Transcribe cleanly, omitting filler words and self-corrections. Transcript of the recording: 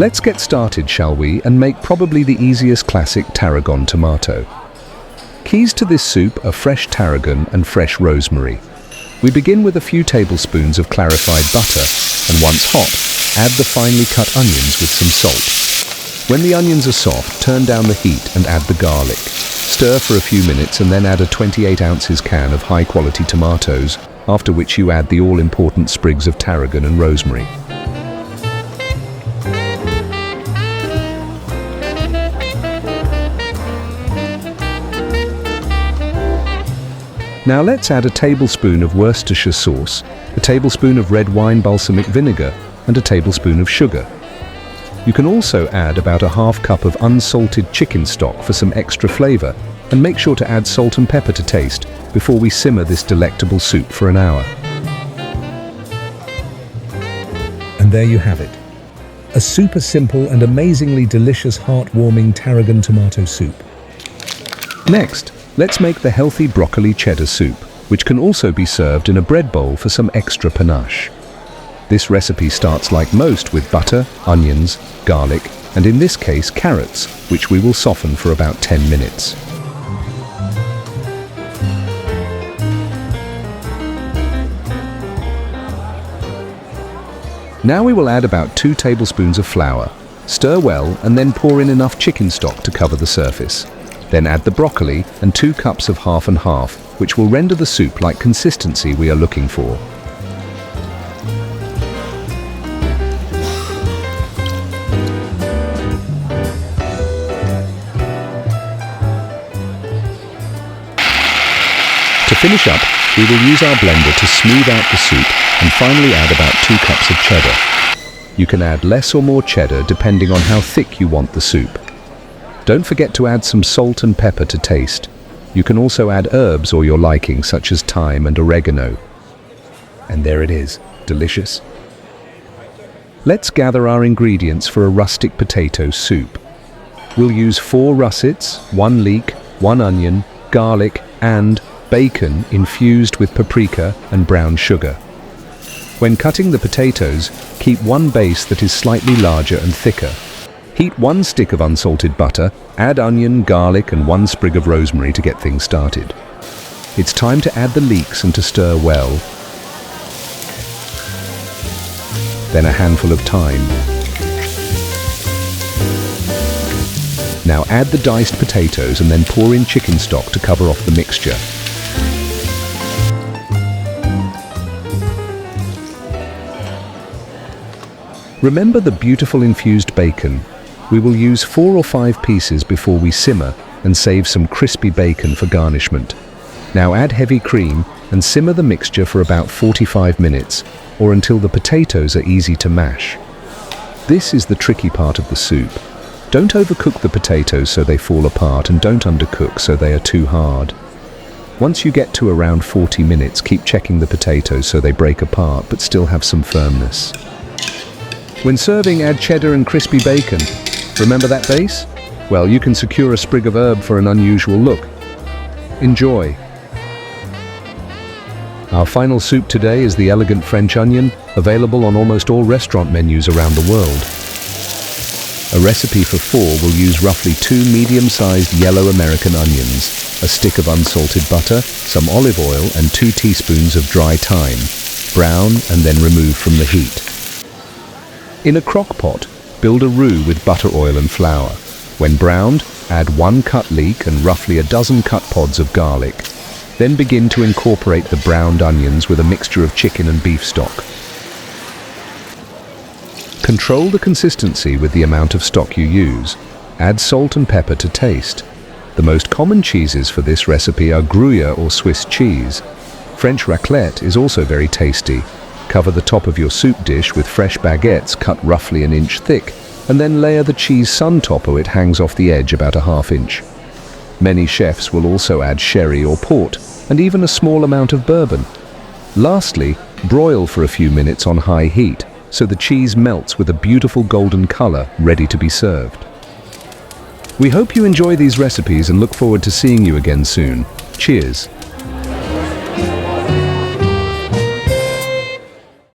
Let's get started, shall we, and make probably the easiest classic tarragon tomato. Keys to this soup are fresh tarragon and fresh rosemary. We begin with a few tablespoons of clarified butter, and once hot, add the finely cut onions with some salt. When the onions are soft, turn down the heat and add the garlic. Stir for a few minutes and then add a 28 ounces can of high-quality tomatoes, after which you add the all-important sprigs of tarragon and rosemary. Now let's add a tablespoon of Worcestershire sauce, a tablespoon of red wine balsamic vinegar, and a tablespoon of sugar. You can also add about a half cup of unsalted chicken stock for some extra flavor, and make sure to add salt and pepper to taste before we simmer this delectable soup for an hour. And there you have it. A super simple and amazingly delicious heartwarming tarragon tomato soup. Next, let's make the healthy broccoli cheddar soup, which can also be served in a bread bowl for some extra panache. This recipe starts like most with butter, onions, garlic, and in this case carrots, which we will soften for about 10 minutes. Now we will add about 2 tablespoons of flour. Stir well and then pour in enough chicken stock to cover the surface. Then add the broccoli and 2 cups of half and half, which will render the soup-like consistency we are looking for. To finish up, we will use our blender to smooth out the soup and finally add about 2 cups of cheddar. You can add less or more cheddar depending on how thick you want the soup. Don't forget to add some salt and pepper to taste. You can also add herbs or your liking, such as thyme and oregano. And there it is, delicious. Let's gather our ingredients for a rustic potato soup. We'll use 4 russets, 1 leek, 1 onion, garlic, and bacon infused with paprika and brown sugar. When cutting the potatoes, keep one base that is slightly larger and thicker. Heat 1 stick of unsalted butter, add onion, garlic, and 1 sprig of rosemary to get things started. It's time to add the leeks and to stir well. Then a handful of thyme. Now add the diced potatoes and then pour in chicken stock to cover off the mixture. Remember the beautiful infused bacon. We will use 4 or 5 pieces before we simmer and save some crispy bacon for garnishment. Now add heavy cream and simmer the mixture for about 45 minutes or until the potatoes are easy to mash. This is the tricky part of the soup. Don't overcook the potatoes so they fall apart and don't undercook so they are too hard. Once you get to around 40 minutes, keep checking the potatoes so they break apart but still have some firmness. When serving, add cheddar and crispy bacon. Remember that base? Well, you can secure a sprig of herb for an unusual look. Enjoy! Our final soup today is the elegant French onion, available on almost all restaurant menus around the world. A recipe for 4 will use roughly 2 medium-sized yellow American onions, a stick of unsalted butter, some olive oil, and 2 teaspoons of dry thyme. Brown and then remove from the heat. In a crock pot, build a roux with butter, oil and flour. When browned, add 1 cut leek and roughly a dozen cut pods of garlic. Then begin to incorporate the browned onions with a mixture of chicken and beef stock. Control the consistency with the amount of stock you use. Add salt and pepper to taste. The most common cheeses for this recipe are Gruyere or Swiss cheese. French raclette is also very tasty. Cover the top of your soup dish with fresh baguettes cut roughly an inch thick, and then layer the cheese sun topper it hangs off the edge about a ½ inch. Many chefs will also add sherry or port, and even a small amount of bourbon. Lastly, broil for a few minutes on high heat, so the cheese melts with a beautiful golden color, ready to be served. We hope you enjoy these recipes and look forward to seeing you again soon. Cheers!